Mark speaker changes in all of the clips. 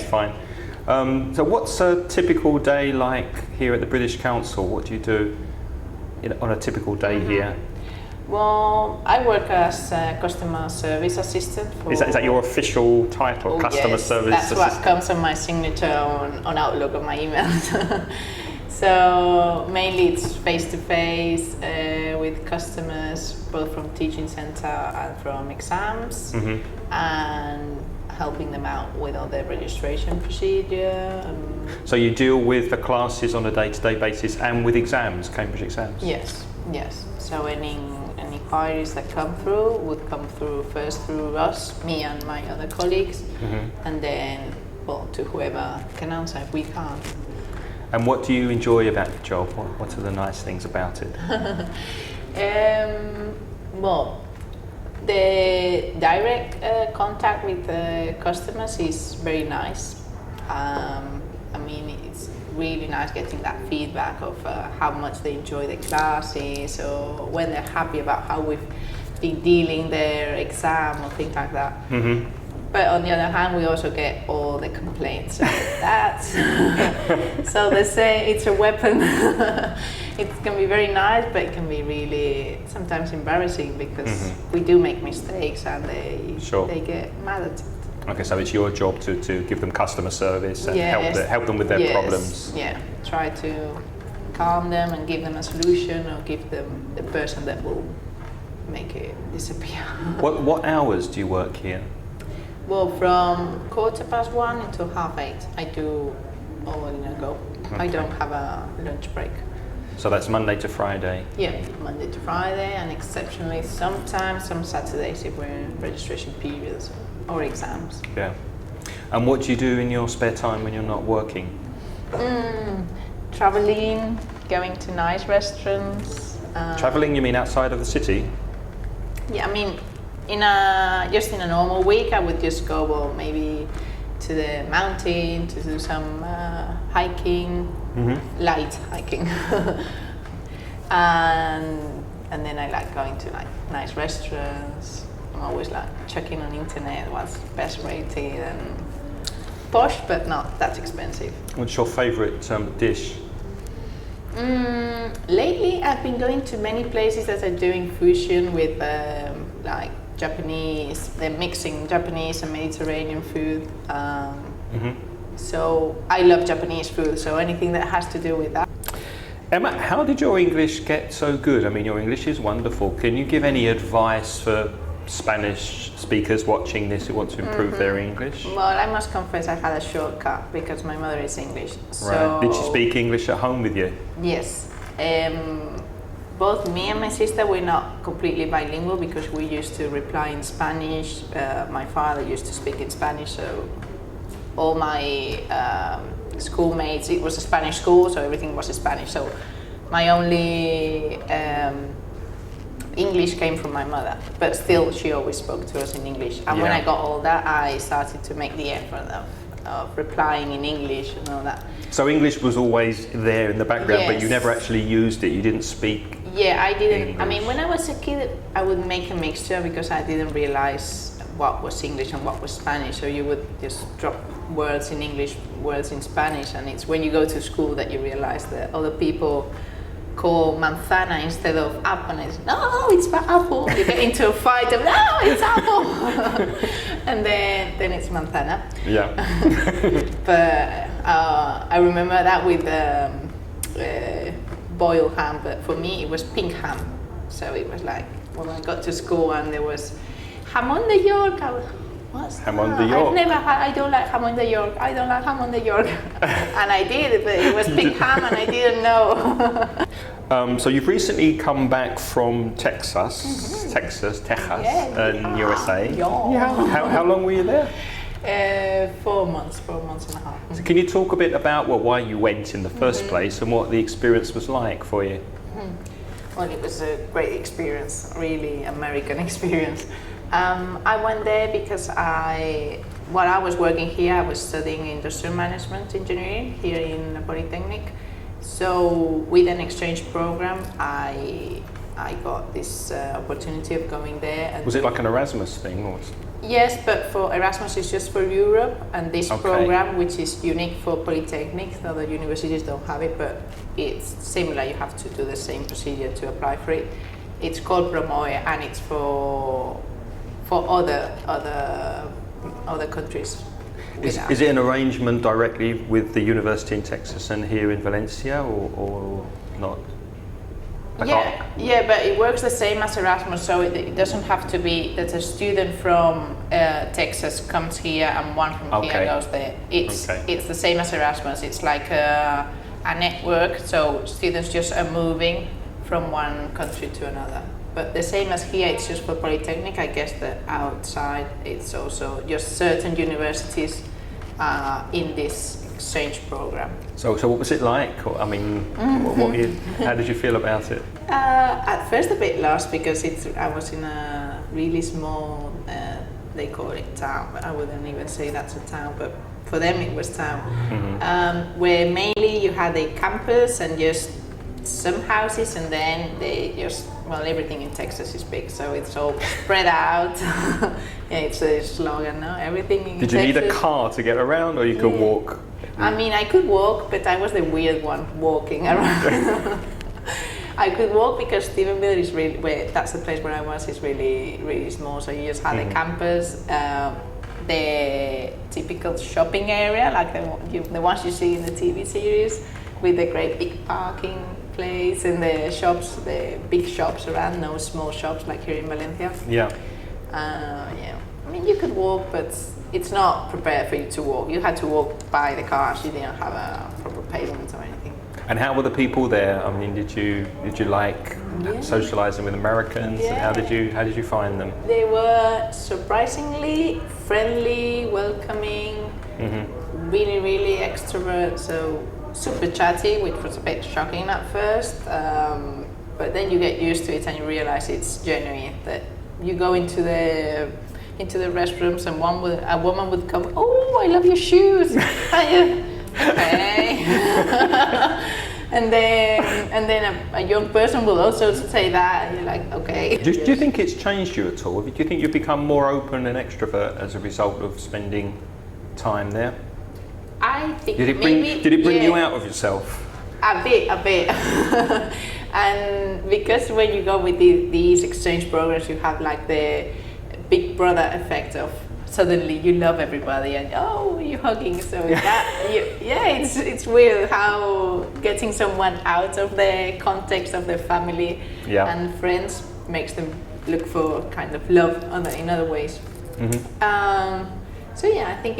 Speaker 1: fine. So what's a typical day like here at the British Council? What do you do on a typical day here?
Speaker 2: Well, I work as a customer service assistant.
Speaker 1: Is that your official title, customer service assistant?
Speaker 2: That's what comes on my signature on Outlook on my emails. So mainly it's face-to-face with customers, both from teaching center and from exams, and helping them out with all their registration procedure.
Speaker 1: So you deal with the classes on a day-to-day basis and with exams, Cambridge exams?
Speaker 2: Yes. So any inquiries that come through would come through first through us, me and my other colleagues, and then, well, to whoever can answer if we can't.
Speaker 1: And what do you enjoy about the job? What are the nice things about it?
Speaker 2: Well, the direct contact with the customers is very nice. I mean, it's really nice getting that feedback of how much they enjoy the classes, or when they're happy about how we've been dealing their exam or things like that. But on the other hand, we also get all the complaints. So that's so they say it's a weapon. It can be very nice, but it can be really sometimes embarrassing because we do make mistakes and they get mad at it.
Speaker 1: Okay, so it's your job to give them customer service and help them with their problems.
Speaker 2: Yeah, try to calm them and give them a solution, or give them the person that will make it disappear.
Speaker 1: What hours do you work here?
Speaker 2: Well, from 1:15 until 8:30, I do all in a go.
Speaker 1: Okay.
Speaker 2: I don't have a lunch break.
Speaker 1: So that's Monday to Friday?
Speaker 2: Yeah, Monday to Friday, and exceptionally sometimes some Saturdays if we're in registration periods or exams.
Speaker 1: Yeah. And what do you do in your spare time when you're not working?
Speaker 2: Traveling, going to nice restaurants.
Speaker 1: Traveling, you mean outside of the city?
Speaker 2: Yeah, I mean, just in a normal week, I would just go, well, maybe to the mountain to do some hiking, light hiking, and then I like going to like nice restaurants. I'm always like checking on internet what's best rated and posh, but not that expensive.
Speaker 1: What's your favourite dish?
Speaker 2: Lately, I've been going to many places that are doing fusion with like Japanese. They're mixing Japanese and Mediterranean food. So I love Japanese food. So anything that has to do with that.
Speaker 1: Emma, how did your English get so good? I mean, your English is wonderful. Can you give any advice for Spanish speakers watching this who want to improve their English?
Speaker 2: Well, I must confess I had a shortcut because my mother is English. So
Speaker 1: right. Did she speak English at home with you?
Speaker 2: Yes. Both me and my sister were not completely bilingual because we used to reply in Spanish. My father used to speak in Spanish, so all my schoolmates, it was a Spanish school, so everything was in Spanish. So my only English came from my mother, but still she always spoke to us in English. And when I got older, I started to make the effort of replying in English and all that.
Speaker 1: So English was always there in the background, but you never actually used it, you didn't speak?
Speaker 2: Yeah, I didn't.
Speaker 1: English.
Speaker 2: I mean, when I was a kid, I would make a mixture because I didn't realize what was English and what was Spanish. So you would just drop words in English, words in Spanish, and it's when you go to school that you realize that other people call manzana instead of apple, and it's, no, it's apple. You get into a fight of, no, it's apple. And then it's manzana.
Speaker 1: Yeah.
Speaker 2: But I remember that with boiled ham, but for me it was pink ham. So it was like, when I got to school and there was jamón de York, I was, what's
Speaker 1: Jamón
Speaker 2: that?
Speaker 1: de York.
Speaker 2: I've never had, I don't like jamón de York, I don't like jamón de York. And I did, but it was pink ham and I didn't know.
Speaker 1: So you've recently come back from Texas, in USA.
Speaker 2: Yeah.
Speaker 1: How long were you there?
Speaker 2: 4 months and a half.
Speaker 1: So can you talk a bit about why you went in the first place and what the experience was like for you?
Speaker 2: Well, it was a great experience, really American experience. I went there because while I was working here, I was studying industrial management engineering here in Polytechnic. So with an exchange program, I got this opportunity of going there. And
Speaker 1: was it like an Erasmus thing? Or?
Speaker 2: Yes, but for Erasmus it's just for Europe, and this
Speaker 1: Okay.
Speaker 2: program, which is unique for polytechnics, other universities don't have it, but it's similar. You have to do the same procedure to apply for it. It's called Promoe, and it's for other countries.
Speaker 1: Is it an arrangement directly with the university in Texas and here in Valencia, or not?
Speaker 2: Yeah, but it works the same as Erasmus, so it doesn't have to be that a student from Texas comes here and one from here goes there. It's the same as Erasmus. It's like a network, so students just are moving from one country to another. But the same as here, it's just for Polytechnic. I guess that outside it's also just certain universities in this exchange program.
Speaker 1: So what was it like? I mean, how did you feel about it?
Speaker 2: At first a bit lost because I was in a really small, they call it town, but I wouldn't even say that's a town, but for them it was town.
Speaker 1: Mm-hmm.
Speaker 2: Where mainly you had a campus and just some houses, and then they just, well, everything in Texas is big, so it's all spread out. Yeah, it's a slogan now, everything in Texas.
Speaker 1: Did you need a car to get around, or you could walk?
Speaker 2: I mean, I could walk, but I was the weird one walking around. I could walk because Stephenville is really, that's the place where I was, is really, really small, so you just had the campus, the typical shopping area, like the ones you see in the TV series, with the great big parking place and the shops, the big shops around, no small shops like here in Valencia.
Speaker 1: Yeah.
Speaker 2: Yeah. I mean, you could walk, but it's not prepared for you to walk. You had to walk by the cars. You didn't have a proper pavement or anything.
Speaker 1: And how were the people there? I mean, did you like socializing with Americans?
Speaker 2: Yeah.
Speaker 1: And how did you find them?
Speaker 2: They were surprisingly friendly, welcoming, really, really extrovert. So super chatty, which was a bit shocking at first. But then you get used to it and you realize it's genuine. That you go into the restrooms and a woman would come, "Oh, I love your shoes." Okay. and then a young person will also say that, and you're like, okay.
Speaker 1: Do you think it's changed you at all? Do you think you've become more open and extrovert as a result of spending time there?
Speaker 2: I think
Speaker 1: did it bring you out of yourself?
Speaker 2: A bit. And because when you go with these exchange programs, you have like the big brother effect of suddenly you love everybody and you're hugging. So it's weird how getting someone out of the context of their family and friends makes them look for kind of love in other ways. So yeah, I think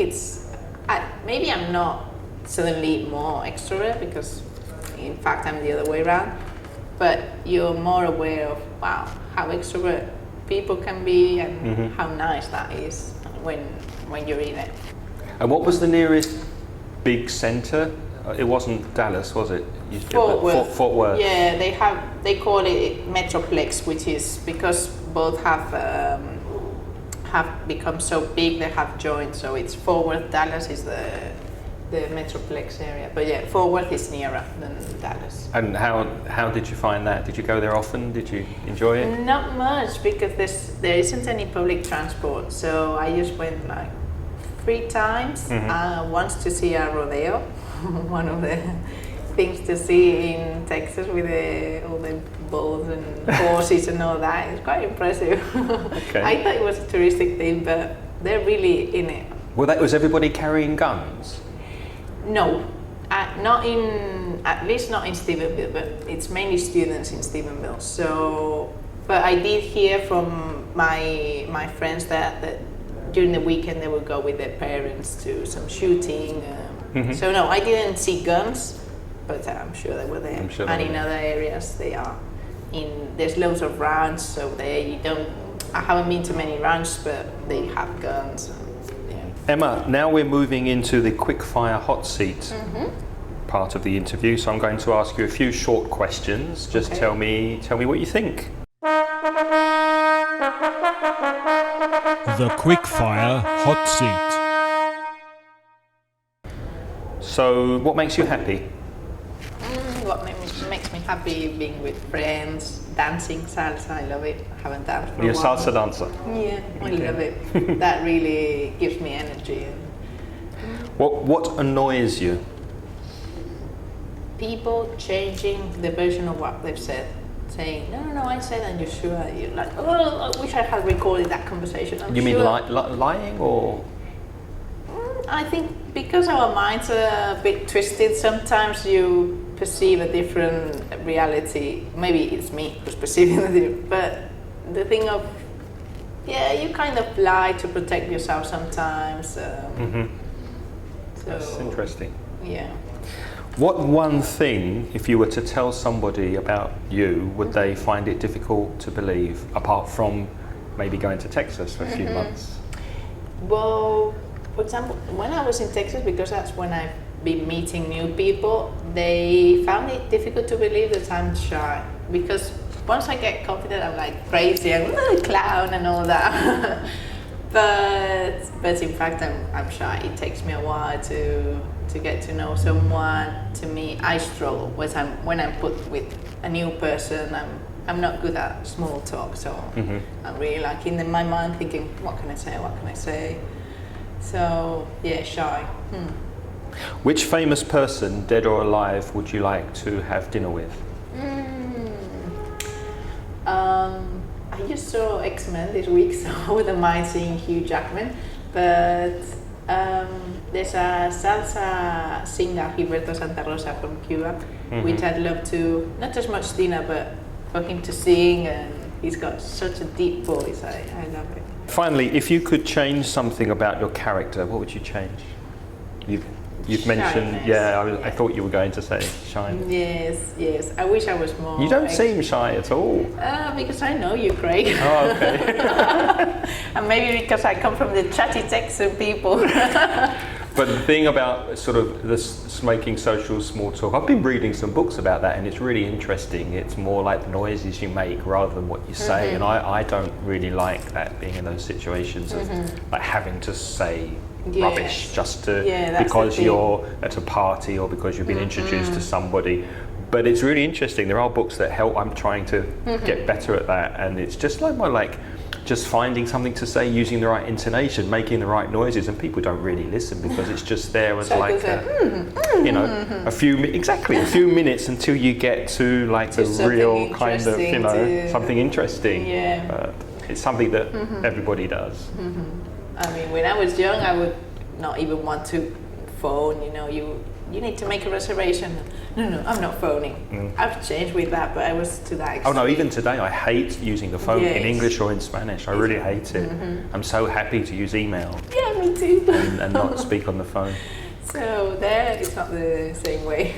Speaker 2: maybe I'm not suddenly more extrovert because in fact I'm the other way around, but you're more aware of how extrovert people can be and how nice that is when you're in it.
Speaker 1: And what was the nearest big centre? It wasn't Dallas, was it?
Speaker 2: Fort Worth.
Speaker 1: Fort Worth.
Speaker 2: Yeah, they call it Metroplex, which is because both have become so big, they have joined. So it's Fort Worth. Dallas is the Metroplex area, but yeah, Fort Worth is nearer than Dallas.
Speaker 1: And how did you find that? Did you go there often? Did you enjoy it?
Speaker 2: Not much, because there isn't any public transport, so I just went like 3 times. Once to see a rodeo, one of the things to see in Texas with all the bulls and horses and all that. It's quite impressive.
Speaker 1: Okay.
Speaker 2: I thought it was a touristic thing, but they're really in it.
Speaker 1: Well, was everybody carrying guns?
Speaker 2: No, at least not in Stephenville, but it's mainly students in Stephenville. So, but I did hear from my friends that during the weekend they would go with their parents to some shooting. So no, I didn't see guns, but I'm sure they were there. And in other areas they are. There's loads of ranch, so I haven't been to many ranches, but they have guns.
Speaker 1: Emma, now we're moving into the quickfire hot seat part of the interview, so I'm going to ask you a few short questions. Just tell me what you think.
Speaker 3: The quickfire hot seat.
Speaker 1: So, what makes you happy?
Speaker 2: What makes me happy? Being with friends, dancing salsa. I love it. I haven't danced for
Speaker 1: You're
Speaker 2: a
Speaker 1: a
Speaker 2: while.
Speaker 1: salsa dancer.
Speaker 2: Yeah, I love it. That really gives me energy.
Speaker 1: What annoys you?
Speaker 2: People changing the version of what they've said. Saying, no, I said, and you're sure. You're like, oh, I wish I had recorded that conversation. I'm
Speaker 1: You mean
Speaker 2: sure.
Speaker 1: lying or?
Speaker 2: I think because our minds are a bit twisted, sometimes you perceive a different reality. Maybe it's me who's perceiving it different, but the thing of, you kind of lie to protect yourself sometimes. So,
Speaker 1: That's interesting.
Speaker 2: Yeah.
Speaker 1: What one thing, if you were to tell somebody about you, would they find it difficult to believe, apart from maybe going to Texas for a few months?
Speaker 2: Well, for example, when I was in Texas, because that's when I've been meeting new people, they found it difficult to believe that I'm shy. Because once I get confident, I'm like crazy, I'm a clown and all that. but in fact, I'm shy. It takes me a while to get to know someone. To me, I struggle when I'm put with a new person. I'm not good at small talk, so I'm really like in my mind thinking, what can I say? So yeah, shy.
Speaker 1: Which famous person, dead or alive, would you like to have dinner with?
Speaker 2: I just saw X-Men this week, so I wouldn't mind seeing Hugh Jackman. But there's a salsa singer, Gilberto Santa Rosa from Cuba, which I'd love to, not as much dinner, but for him to sing, and he's got such a deep voice. I love it.
Speaker 1: Finally, if you could change something about your character, what would you change? You've mentioned,
Speaker 2: Shyness.
Speaker 1: I thought you were going to say shyness.
Speaker 2: Yes. I wish I was more.
Speaker 1: You don't seem shy at all.
Speaker 2: Because I know you, Craig.
Speaker 1: Oh, okay.
Speaker 2: And maybe because I come from the chatty Texan people.
Speaker 1: But the thing about sort of this making social small talk, I've been reading some books about that, and it's really interesting. It's more like the noises you make rather than what you say, and I don't really like that, being in those situations of like having to say rubbish just to because you're at a party or because you've been introduced to somebody. But it's really interesting. There are books that help. I'm trying to get better at that, and it's just like just finding something to say, using the right intonation, making the right noises, and people don't really listen because it's just there as
Speaker 2: So
Speaker 1: like a few minutes until you get to like the real kind of something interesting.
Speaker 2: Yeah.
Speaker 1: It's something that everybody does.
Speaker 2: I mean, when I was young, I would not even want to phone. You need to make a reservation. No, I'm not phoning. I've changed with that, but I was to that extreme.
Speaker 1: Oh no, even today I hate using the phone in English or in Spanish. I really hate it. I'm so happy to use email.
Speaker 2: Yeah, me too.
Speaker 1: and not speak on the phone.
Speaker 2: So there, it's not the same way.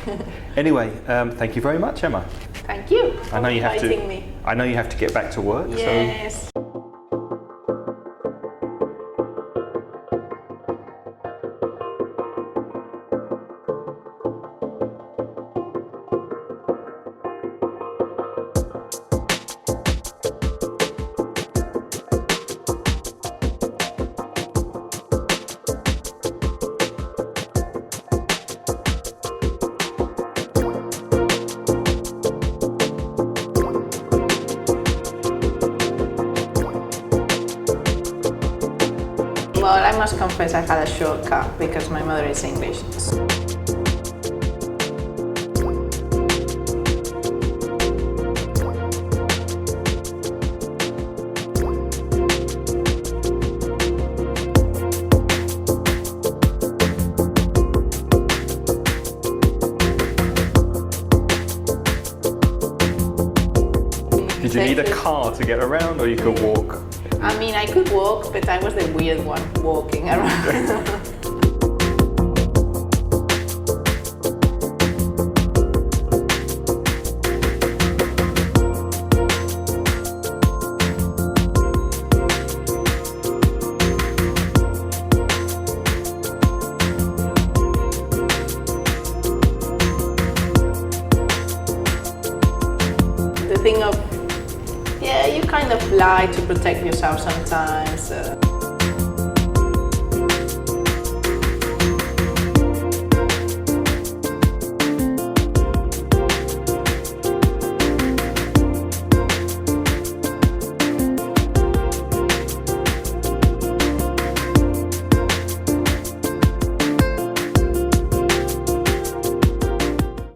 Speaker 1: Anyway, thank you very much, Emma.
Speaker 2: Thank you for
Speaker 1: I know you have to.
Speaker 2: inviting me.
Speaker 1: I know you have to get back to work.
Speaker 2: Yes. Well, I must confess I had a shortcut because my mother is English.
Speaker 1: Did you need a car to get around, or you could walk?
Speaker 2: I mean, I could walk, but I was the weird one walking around. The thing of, you kind of lie to protect yourself sometimes.